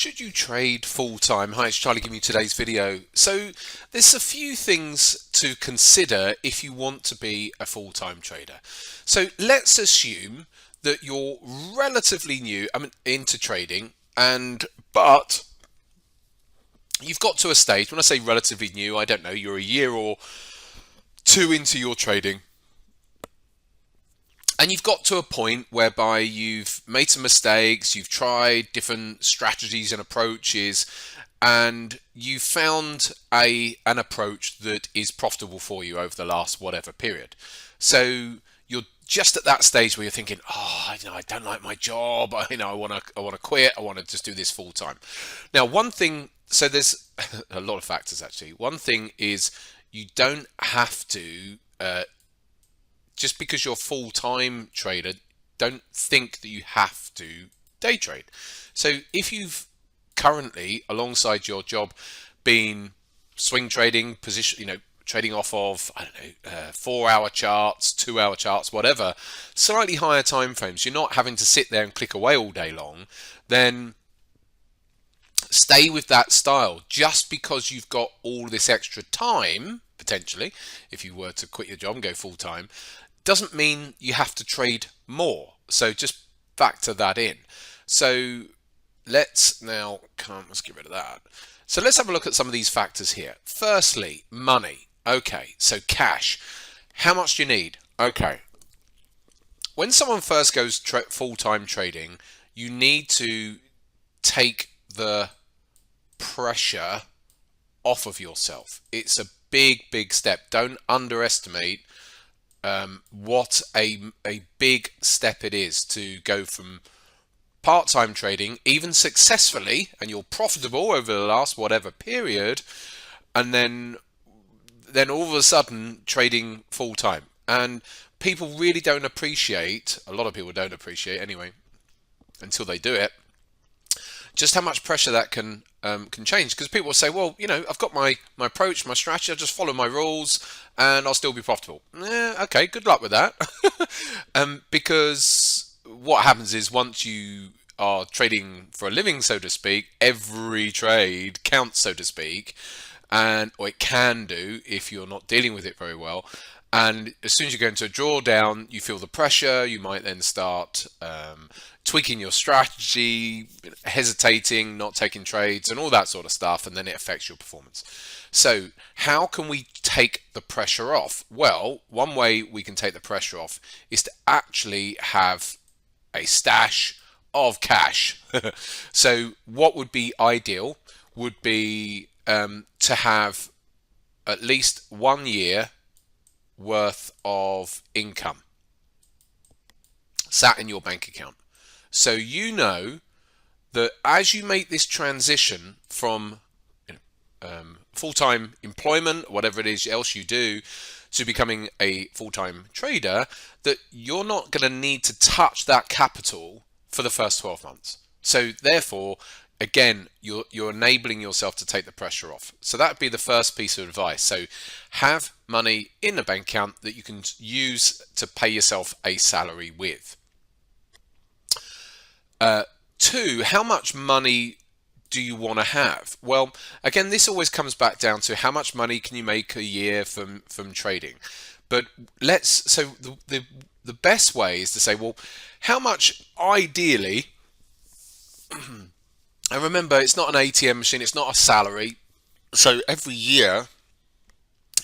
Should you trade full-time? Hi, it's Charlie giving you today's video. So there's a few things to consider if you want to be a full-time trader. So let's assume that you're relatively new, into trading, but you've got to a stage. When I say relatively new, I don't know, you're a year or two into your trading. And you've got to a point whereby you've made some mistakes, you've tried different strategies and approaches, and you've found an approach that is profitable for you over the last whatever period. So you're just at that stage where you're thinking, I don't like my job. I want to quit. I want to just do this full time. Now, one thing. So there's a lot of factors actually. One thing is you don't have to. Just because you're a full-time trader, don't think that you have to day trade. So if you've currently, alongside your job, been swing trading, trading off of, 4-hour charts, 2-hour charts, whatever, slightly higher time frames, you're not having to sit there and click away all day long, then stay with that style. Just because you've got all this extra time, potentially, if you were to quit your job and go full-time, doesn't mean you have to trade more. So just factor that in. So let's get rid of that. So let's have a look at some of these factors here. Firstly, money. Okay, so cash. How much do you need? Okay. When someone first goes full-time trading, you need to take the pressure off of yourself. It's a big step. Don't underestimate what a big step it is to go from part-time trading, even successfully, and you're profitable over the last whatever period, and then all of a sudden trading full-time. And people really don't appreciate, a lot of people don't appreciate anyway, until they do it, just how much pressure that can change. Because people will say, well, I've got my approach, my strategy, I just follow my rules and I'll still be profitable. Okay, good luck with that. Because what happens is, once you are trading for a living, so to speak, every trade counts, so to speak, or it can do if you're not dealing with it very well. And as soon as you go into a drawdown, you feel the pressure. You might then start tweaking your strategy, hesitating, not taking trades, and all that sort of stuff, and then it affects your performance. So how can we take the pressure off? Well, one way we can take the pressure off is to actually have a stash of cash. So what would be ideal would be to have at least 1 year worth of income sat in your bank account. So you know that as you make this transition from full-time employment, whatever it is else you do, to becoming a full-time trader, that you're not going to need to touch that capital for the first 12 months. So therefore, again, you're enabling yourself to take the pressure off. So that would be the first piece of advice. So have money in the bank account that you can use to pay yourself a salary with. 2, how much money do you want to have? Well, again, this always comes back down to how much money can you make a year from trading. But the best way is to say, well, how much ideally, and remember, it's not an ATM machine, it's not a salary, so every year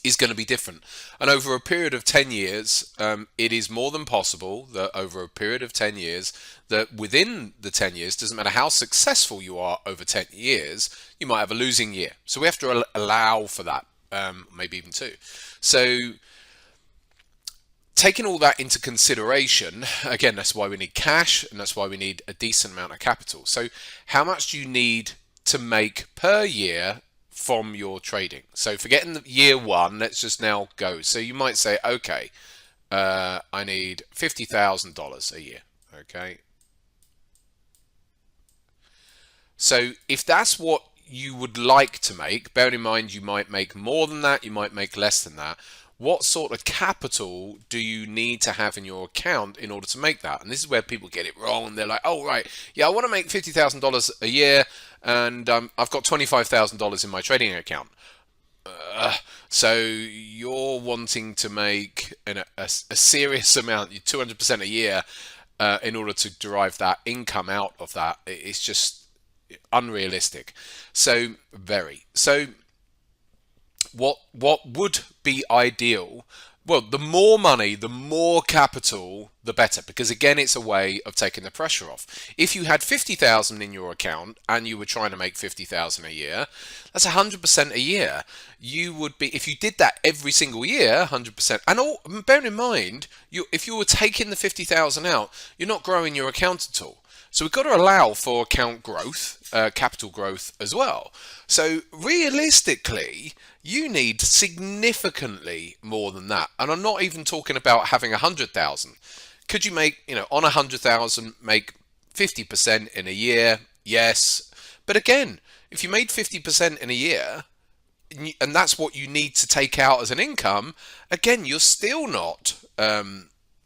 is going to be different. And over a period of 10 years, it is more than possible that over a period of 10 years, that within the 10 years, doesn't matter how successful you are over 10 years, you might have a losing year. So we have to allow for that, maybe even 2. So taking all that into consideration, again, that's why we need cash, and that's why we need a decent amount of capital. So how much do you need to make per year from your trading? So forgetting the year 1, let's just now go. So you might say, okay, I need $50,000 a year. Okay. So if that's what you would like to make, bearing in mind you might make more than that, you might make less than that. what sort of capital do you need to have in your account in order to make that? And this is where people get it wrong. They're like, oh, right, yeah, I want to make $50,000 a year, and I've got $25,000 in my trading account. So you're wanting to make a serious amount, 200% a year, in order to derive that income out of that. It's just unrealistic. So very. So what would be ideal? Well, the more money, the more capital, the better, because again, it's a way of taking the pressure off. If you had 50,000 in your account and you were trying to make 50,000 a year, that's 100% a year. You would be, if you did that every single year, 100%. And bear in mind, if you were taking the 50,000 out, you're not growing your account at all. So we've got to allow for account growth, capital growth as well. So realistically, you need significantly more than that. And I'm not even talking about having 100,000. Could you make, on 100,000, make 50% in a year? Yes. But again, if you made 50% in a year, and that's what you need to take out as an income, again, you're still not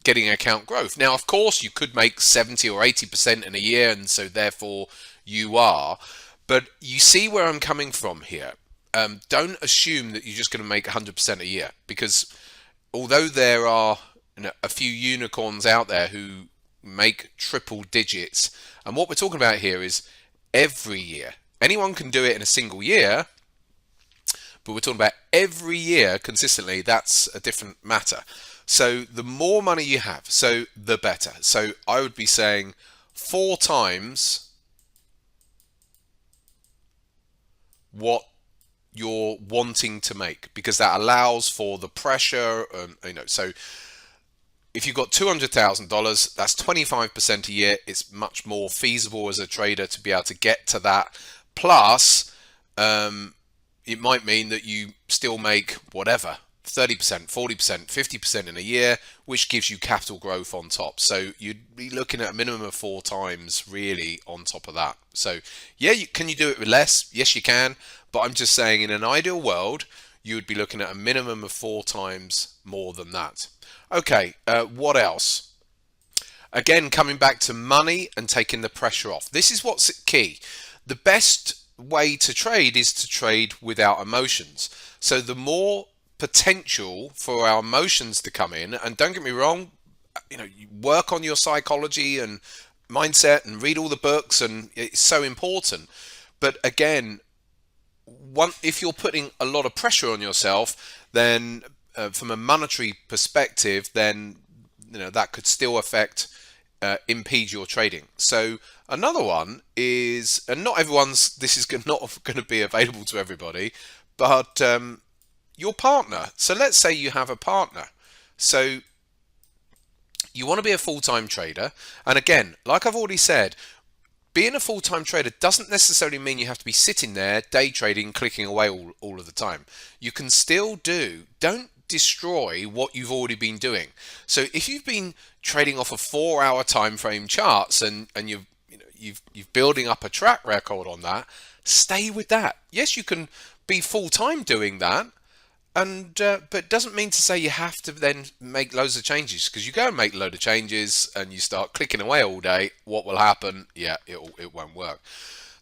getting account growth. Now, of course, you could make 70 or 80% in a year, and so therefore you are. But you see where I'm coming from here. Don't assume that you're just going to make 100% a year, because although there are a few unicorns out there who make triple digits, and what we're talking about here is every year. Anyone can do it in a single year, but we're talking about every year consistently. That's a different matter. So the more money you have, so the better. So I would be saying 4 times what you're wanting to make, because that allows for the pressure. So if you've got $200,000, that's 25% a year. It's much more feasible as a trader to be able to get to that. Plus, it might mean that you still make whatever, 30%, 40%, 50% in a year, which gives you capital growth on top. So you'd be looking at a minimum of 4 times really on top of that. So yeah, can you do it with less? Yes, you can. But I'm just saying, in an ideal world, you would be looking at a minimum of 4 times more than that. Okay, what else? Again, coming back to money and taking the pressure off. This is what's key. The best way to trade is to trade without emotions. So the more potential for our emotions to come in, and don't get me wrong, you work on your psychology and mindset and read all the books, and it's so important. But again, if you're putting a lot of pressure on yourself, then from a monetary perspective, then that could still impede your trading. So another one is, and not everyone's, this is not going to be available to everybody, but your partner. So let's say you have a partner. So you want to be a full-time trader. And again, like I've already said, being a full-time trader doesn't necessarily mean you have to be sitting there day trading, clicking away all of the time. You can still don't destroy what you've already been doing. So if you've been trading off of 4-hour time frame charts and you've building up a track record on that, stay with that. Yes, you can be full-time doing that, and but it doesn't mean to say you have to then make loads of changes, because you go and make a load of changes and you start clicking away all day. What will happen? Yeah, it won't work.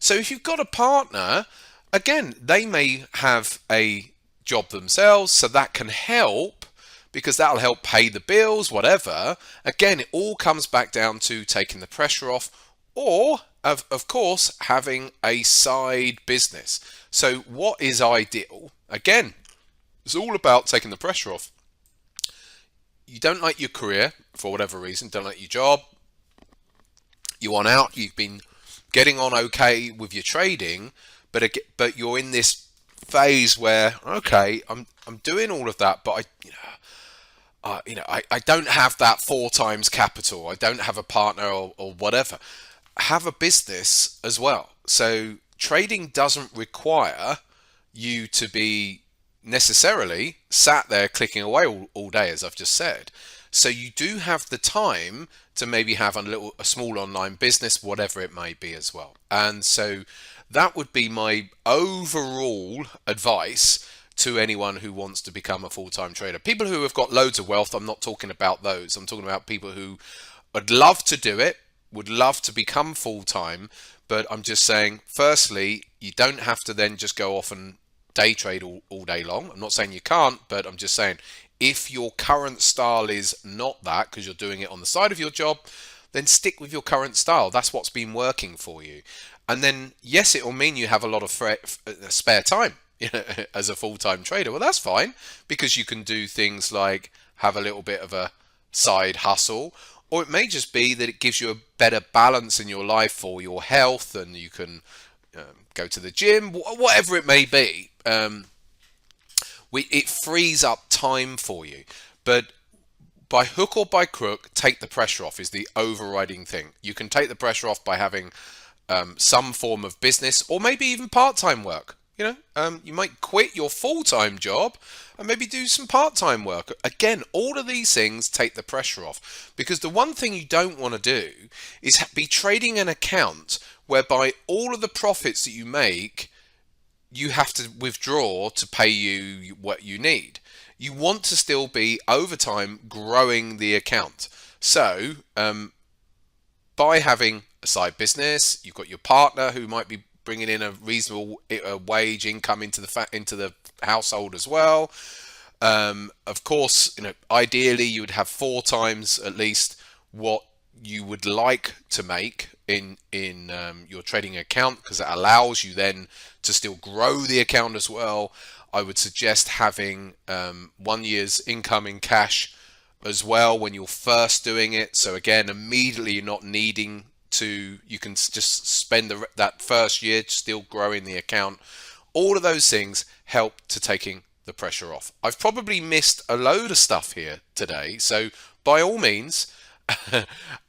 So if you've got a partner, again, they may have a job themselves, so that can help, because that'll help pay the bills, whatever. Again, it all comes back down to taking the pressure off, or of course having a side business. So what is ideal? Again, it's all about taking the pressure off. You don't like your career for whatever reason, don't like your job, you want out, you've been getting on okay with your trading, but you're in this phase where, okay, I'm doing all of that, but I don't have that 4 times capital, I don't have a partner or whatever. Have a business as well. So trading doesn't require you to be necessarily sat there clicking away all day, as I've just said. So you do have the time to maybe have a small online business, whatever it may be as well. And so that would be my overall advice to anyone who wants to become a full-time trader. People who have got loads of wealth, I'm not talking about those. I'm talking about people who would love to do it, would love to become full-time, but I'm just saying, firstly, you don't have to then just go off and day trade all day long. I'm not saying you can't, but I'm just saying if your current style is not that, because you're doing it on the side of your job, then stick with your current style. That's what's been working for you. And then, yes, it will mean you have a lot of spare time, as a full-time trader. Well, that's fine, because you can do things like have a little bit of a side hustle, or it may just be that it gives you a better balance in your life for your health, and you can go to the gym, whatever it may be. It frees up time for you. But by hook or by crook, take the pressure off is the overriding thing. You can take the pressure off by having some form of business, or maybe even part-time work. You might quit your full-time job and maybe do some part-time work. Again, all of these things take the pressure off, because the one thing you don't want to do is be trading an account whereby all of the profits that you make, you have to withdraw to pay you what you need. You want to still be, over time, growing the account. So, by having a side business, you've got your partner who might be bringing in a reasonable wage income into the household as well. Of course, ideally you would have 4 times at least what you would like to make in your trading account, because it allows you then to still grow the account as well. I would suggest having 1 year's income in cash as well when you're first doing it. So again, immediately you're not needing to, you can just spend that first year still growing the account. All of those things help to taking the pressure off. I've probably missed a load of stuff here today, so by all means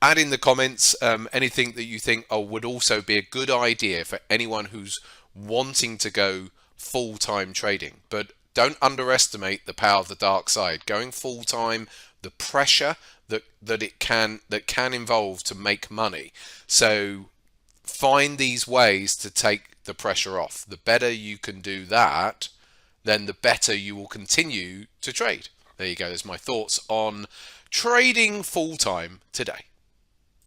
add in the comments anything that you think would also be a good idea for anyone who's wanting to go full-time trading. But don't underestimate the power of the dark side. Going full-time, the pressure that can involve to make money. So find these ways to take the pressure off. The better you can do that, then the better you will continue to trade. There you go. There's my thoughts on trading full-time today.